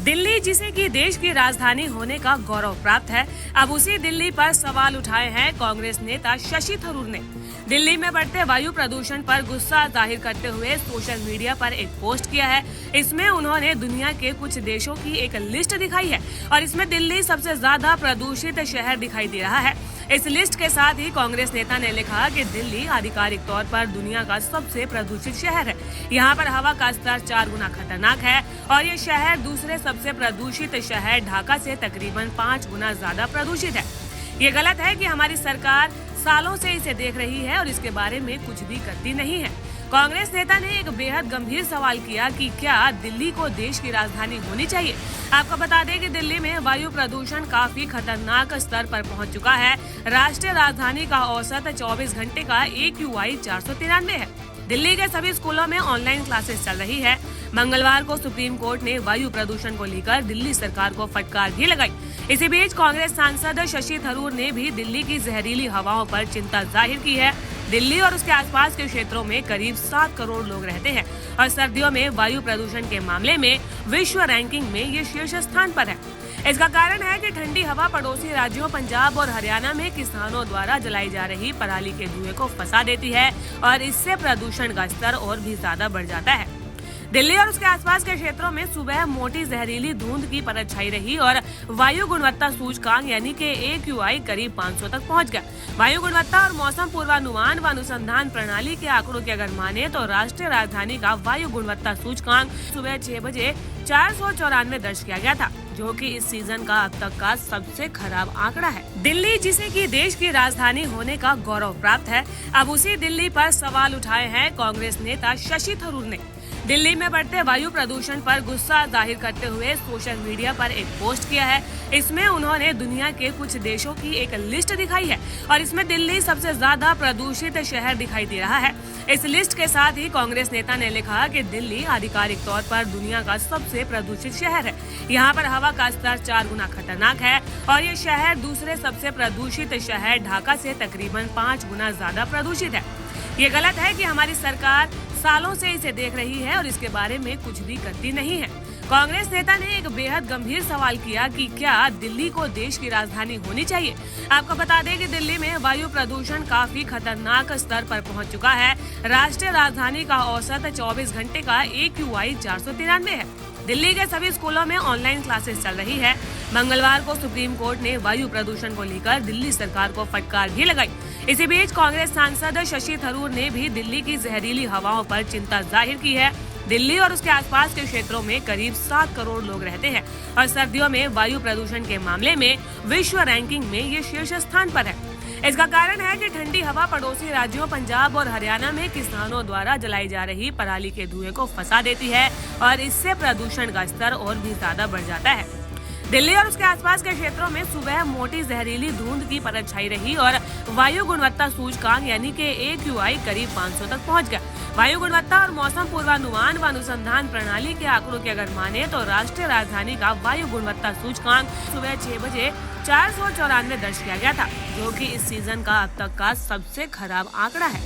दिल्ली, जिसे कि देश की राजधानी होने का गौरव प्राप्त है, अब उसी दिल्ली पर सवाल उठाए हैं कांग्रेस नेता शशि थरूर ने। दिल्ली में बढ़ते वायु प्रदूषण पर गुस्सा जाहिर करते हुए सोशल मीडिया पर एक पोस्ट किया है। इसमें उन्होंने दुनिया के कुछ देशों की एक लिस्ट दिखाई है और इसमें दिल्ली सबसे ज्यादा प्रदूषित शहर दिखाई दे रहा है। इस लिस्ट के साथ ही कांग्रेस नेता ने लिखा कि दिल्ली आधिकारिक तौर पर दुनिया का सबसे प्रदूषित शहर है। यहाँ पर हवा का स्तर 4 गुना खतरनाक है और ये शहर दूसरे सबसे प्रदूषित शहर ढाका से तकरीबन 5 गुना ज्यादा प्रदूषित है। ये गलत है कि हमारी सरकार सालों से इसे देख रही है और इसके बारे में कुछ भी करती नहीं है। कांग्रेस नेता ने एक बेहद गंभीर सवाल किया कि क्या दिल्ली को देश की राजधानी होनी चाहिए। आपको बता दें कि दिल्ली में वायु प्रदूषण काफी खतरनाक स्तर पर पहुंच चुका है। राष्ट्रीय राजधानी का औसत 24 घंटे का AQI 493 है। दिल्ली के सभी स्कूलों में ऑनलाइन क्लासेस चल रही है। मंगलवार को सुप्रीम कोर्ट ने वायु प्रदूषण को लेकर दिल्ली सरकार को फटकार भी लगाई। इसी बीच कांग्रेस सांसद शशि थरूर ने भी दिल्ली की जहरीली हवाओं पर चिंता जाहिर की है। दिल्ली और उसके आसपास के क्षेत्रों में करीब 7 करोड़ लोग रहते हैं और सर्दियों में वायु प्रदूषण के मामले में विश्व रैंकिंग में ये शीर्ष स्थान पर है। इसका कारण है कि ठंडी हवा पड़ोसी राज्यों पंजाब और हरियाणा में किसानों द्वारा जलाई जा रही पराली के धुएं को फंसा देती है और इससे प्रदूषण का स्तर और भी ज्यादा बढ़ जाता है। दिल्ली और उसके आसपास के क्षेत्रों में सुबह मोटी जहरीली धुंध की परत छाई रही और वायु गुणवत्ता सूचकांक यानी कि AQI करीब 500 तक पहुंच गया। वायु गुणवत्ता और मौसम पूर्वानुमान व अनुसंधान प्रणाली के आंकड़ों की अगर माने तो राष्ट्रीय राजधानी का वायु गुणवत्ता सूचकांक सुबह 6 बजे 494 दर्ज किया गया था, जो कि इस सीजन का अब तक का सबसे खराब आंकड़ा है। दिल्ली, जिसे कि देश की राजधानी होने का गौरव प्राप्त है, अब उसी दिल्ली पर सवाल उठाए हैं कांग्रेस नेता शशि थरूर ने। दिल्ली में बढ़ते वायु प्रदूषण पर गुस्सा जाहिर करते हुए सोशल मीडिया पर एक पोस्ट किया है। इसमें उन्होंने दुनिया के कुछ देशों की एक लिस्ट दिखाई है और इसमें दिल्ली सबसे ज्यादा प्रदूषित शहर दिखाई दे रहा है। इस लिस्ट के साथ ही कांग्रेस नेता ने लिखा कि दिल्ली आधिकारिक तौर पर दुनिया का सबसे प्रदूषित शहर है। यहाँ पर हवा का स्तर 4 गुना खतरनाक है और ये शहर दूसरे सबसे प्रदूषित शहर ढाका से तकरीबन 5 गुना ज्यादा प्रदूषित है। ये गलत है कि हमारी सरकार सालों से इसे देख रही है और इसके बारे में कुछ भी करती नहीं है। कांग्रेस नेता ने एक बेहद गंभीर सवाल किया कि क्या दिल्ली को देश की राजधानी होनी चाहिए। आपको बता दें कि दिल्ली में वायु प्रदूषण काफी खतरनाक स्तर पर पहुंच चुका है। राष्ट्रीय राजधानी का औसत 24 घंटे का AQI 493 है। दिल्ली के सभी स्कूलों में ऑनलाइन क्लासेस चल रही है। मंगलवार को सुप्रीम कोर्ट ने वायु प्रदूषण को लेकर दिल्ली सरकार को फटकार भी लगाई। इसी बीच कांग्रेस सांसद शशि थरूर ने भी दिल्ली की जहरीली हवाओं पर चिंता जाहिर की है। दिल्ली और उसके आसपास के क्षेत्रों में करीब 7 करोड़ लोग रहते हैं और सर्दियों में वायु प्रदूषण के मामले में विश्व रैंकिंग में ये शीर्ष स्थान पर है। इसका कारण है कि ठंडी हवा पड़ोसी राज्यों पंजाब और हरियाणा में किसानों द्वारा जलाई जा रही पराली के धुएं को फंसा देती है और इससे प्रदूषण का स्तर और भी ज्यादा बढ़ जाता है। दिल्ली और उसके आसपास के क्षेत्रों में सुबह मोटी जहरीली धुंध की परत छाई रही और वायु गुणवत्ता सूचकांक यानी कि AQI करीब 500 तक पहुंच गया। वायु गुणवत्ता और मौसम पूर्वानुमान व अनुसंधान प्रणाली के आंकड़ों की अगर माने तो राष्ट्रीय राजधानी का वायु गुणवत्ता सूचकांक सुबह 6 बजे 494 दर्ज किया गया था, जो कि इस सीजन का अब तक का सबसे खराब आंकड़ा है।